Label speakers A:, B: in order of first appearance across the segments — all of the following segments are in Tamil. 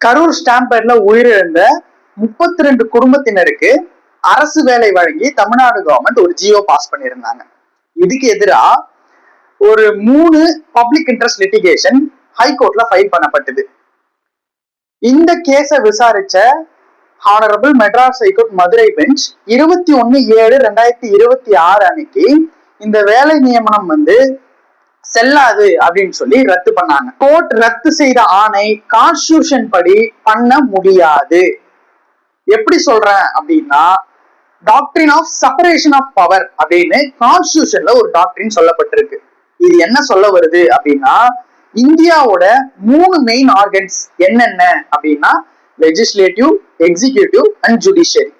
A: கரூர் ஸ்டாம்பேட்ல உயிரிழந்த 32 குடும்பத்தினருக்கு அரசு வேலை வழங்கி தமிழ்நாடு கவர்மெண்ட் ஒரு ஜியோ பாஸ் பண்ணியிருந்தாங்க. இதுக்கு எதிராக ஒரு 3 பப்ளிக் இன்ட்ரெஸ்ட் லிட்டிகேஷன் ஹைகோர்ட்ல ஃபைல் பண்ணப்பட்டது. இந்த கேஸ விசாரிச்ச honourable Madras high court Madurai bench 21/7/2026 அன்னைக்கு இந்த வேலை நியமனம் செல்லாது அப்படின்னு சொல்லி ரத்து பண்ணாங்க. கோர்ட் ரத்து செய்த ஆணை கான்ஸ்டிடியூஷன் படி பண்ண முடியாது. எப்படி சொல்றேன் அப்படின்னா, டாக்டரின் ஆஃப் செப்பரேஷன் ஆஃப் பவர் அப்படின்னு கான்ஸ்டிடியூஷன்ல ஒரு டாக்டரின் சொல்லப்பட்டிருக்கு. இது என்ன சொல்ல வருது அப்படின்னா, இந்தியாவோட 3 மெயின் ஆர்கன்ஸ் என்னென்ன அப்படின்னா legislative, executive and judiciary.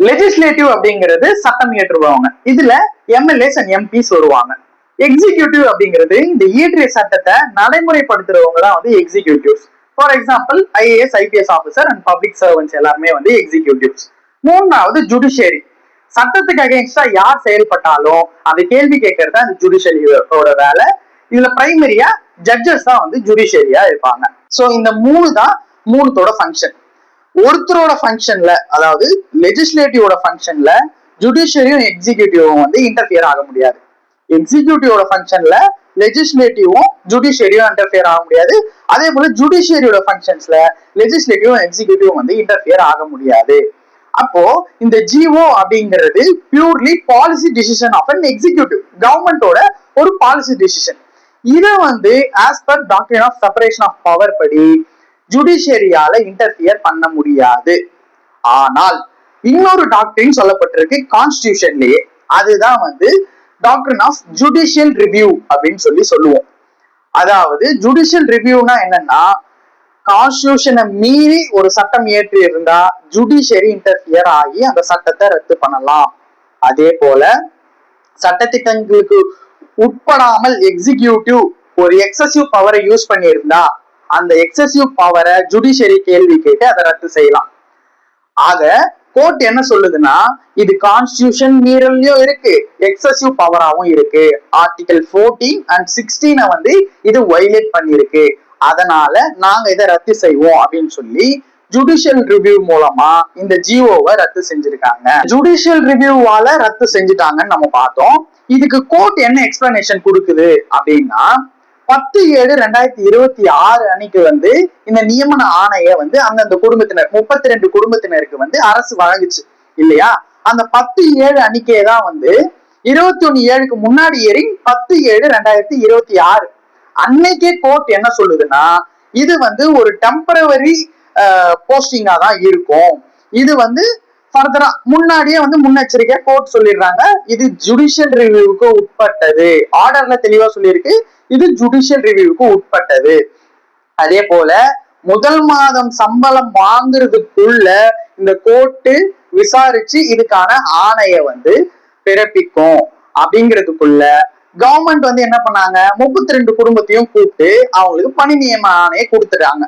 A: Legislative அப்படிங்கிறது சட்டம் இயற்றுவாங்க, இதுல எம்எல்ஏஸ் அண்ட் எம்பிஸ் வருவாங்க. எக்ஸிகியூட்டிவ் அப்படிங்கிறது இந்த இயற்றிய சட்டத்தை நடைமுறைப்படுத்துறவங்க தான் executives. For example IAS, IPS officer and public servants எல்லாருமே எக்ஸிகியூட்டிவ்ஸ். 3வது ஜுடிஷியரி. சட்டத்துக்கு அகைன்ஸ்டா யார் செயல்பட்டாலும் அதை கேள்வி கேட்கறது அந்த ஜுடிஷியரியோட வேலை. இதுல பிரைமரியா ஜட்ஜஸ் தான் ஜுடிஷியரியா இருப்பாங்க. சோ இந்த 3 தான் 3தோட ஃபங்க்ஷன். ஒருத்தரோட ஃபங்க்ஷன்ல, அதாவது லெஜிஸ்லேட்டிவோட ஃபங்க்ஷன்ல ஜுடிஷியரியும் எக்ஸிகியூட்டிவும் இன்டர்ஃபியர் ஆக முடியாது. எக்ஸிகியூட்டிவோட ஃபங்க்ஷன்ல லெஜிஸ்லேட்டிவும் ஜுடிஷியரியும் இன்டர்ஃபியர் ஆக முடியாது. அதே போல ஜுடிஷியரியோட ஃபங்க்ஷன்ஸ்ல லெஜிஸ்லேட்டிவும் எக்ஸிகியூட்டிவும் இன்டர்ஃபியர் ஆக முடியாது. அப்போ இந்த ஜிஓ அப்படிங்கிறது purely policy decision of an executive, கவர்மெண்டோட ஒரு பாலிசி டிசிஷன். இதை as per doctrine of separation of power படி ஜுடிஷியரியால இன்டர்ஃபியர் பண்ண முடியாது. ஆனால் இன்னொரு டாக்டரின் சொல்லப்பட்டிருக்கு கான்ஸ்டிடியூஷன்லயே, அதுதான் டாக்டரின் ஆஃப் ஜுடிஷியல் ரிவ்யூ அப்படின்னு சொல்லுவோம். அதாவது ஜுடிஷியல் ரிவ்யூனா என்னன்னா, கான்ஸ்டிடியூஷனை மீறி ஒரு சட்டம் இயற்றி இருந்தா ஜுடிஷியரி இன்டர்ஃபியர் ஆகி அந்த சட்டத்தை ரத்து பண்ணலாம். அதே போல சட்டத்திட்டங்களுக்கு உட்படாமல் எக்ஸிகியூட்டிவ் ஒரு எக்ஸசிவ் பவரை யூஸ் பண்ணியிருந்தா அந்த எக்ஸசிவ் பவரை ஜுடிஷியரி கேள்வி கேட்டு அதை ரத்து செய்யலாம். ஆக கோர்ட் என்ன சொல்லுதுன்னா, இது கான்ஸ்டிடியூஷன் மீறலையும் இருக்கு, எக்ஸசிவ் பவராவும் இருக்கு. ஆர்டிகல் 14 and 16 இது வயலேட் பண்ணிருக்கு. அதனால நாங்க இதை ரத்து செய்வோம் அப்படின்னு சொல்லி ஜுடிஷியல் ரிவ்யூ மூலமா இந்த ஜிஓவை ரத்து செஞ்சிருக்காங்க. ஜுடிஷியல் ரிவ்யூவால ரத்து செஞ்சுட்டாங்கன்னு நம்ம பார்த்தோம். இதுக்கு கோர்ட் என்ன எக்ஸ்பிளனேஷன் கொடுக்குது அப்படின்னா, 10/7/2026 அன்னைக்கு இந்த நியமன ஆணைய அந்தந்த குடும்பத்தினர் 32 குடும்பத்தினருக்கு அரசு வழங்குச்சு இல்லையா. அந்த 10/7 அன்னைக்கே தான் 21/7க்கு முன்னாடி ஏறி 10/7/2026 அன்னைக்கே கோர்ட் என்ன சொல்லுதுன்னா, இது ஒரு டெம்பரவரி போஸ்டிங்கா தான் இருக்கும். இது ஃபர்தரா முன்னாடியே முன்னெச்சரிக்கை கோர்ட் சொல்லிடுறாங்க, இது ஜுடிஷியல் ரிவ்யூவுக்கு உட்பட்டது. ஆர்டர்ல தெளிவா சொல்லியிருக்கு, இது ஜுடிஷியல் ரிவ்யூவுக்கு உட்பட்டது. அதே போல முதல் மாதம் சம்பளம் வாங்குறதுக்குள்ள இந்த கோர்ட்டு விசாரிச்சு இதுக்கான ஆணைய பிறப்பிக்கும். அப்படிங்கிறதுக்குள்ள கவர்மெண்ட் என்ன பண்ணாங்க, 32 குடும்பத்தையும் கூப்பிட்டு அவங்களுக்கு பணி நியமன ஆணையை கொடுத்துட்டாங்க.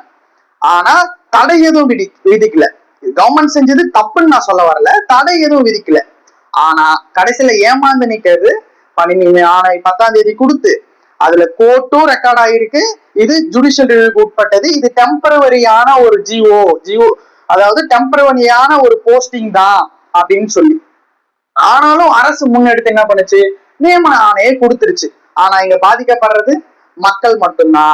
A: ஆனா தடை எதுவும் விதிக்கல. கவர்மெண்ட் செஞ்சது தப்புன்னு நான் சொல்ல வரல, தடை எதுவும் விதிக்கல. ஆனா கடைசியில ஏமாந்து நிக்கிறது, பணி நியமன ஆணை 10ஆம் தேதி கொடுத்து அதுல கோர்ட்டும் ரெக்கார்ட் ஆயிருக்கு, இது ஜுடிஷியல் ரிவ்யூக்கு உட்பட்டது, இது டெம்பரவரியான ஒரு ஜிஓ, அதாவது டெம்பரவரியான ஒரு போஸ்டிங் தான் அப்படின்னு சொல்லி. ஆனாலும் அரசு முன்னெடுத்து என்ன பண்ணுச்சு, நியமன ஆணையை கொடுத்துருச்சு. ஆனா இங்க பாதிக்கப்படுறது மக்கள் மட்டும்தான்.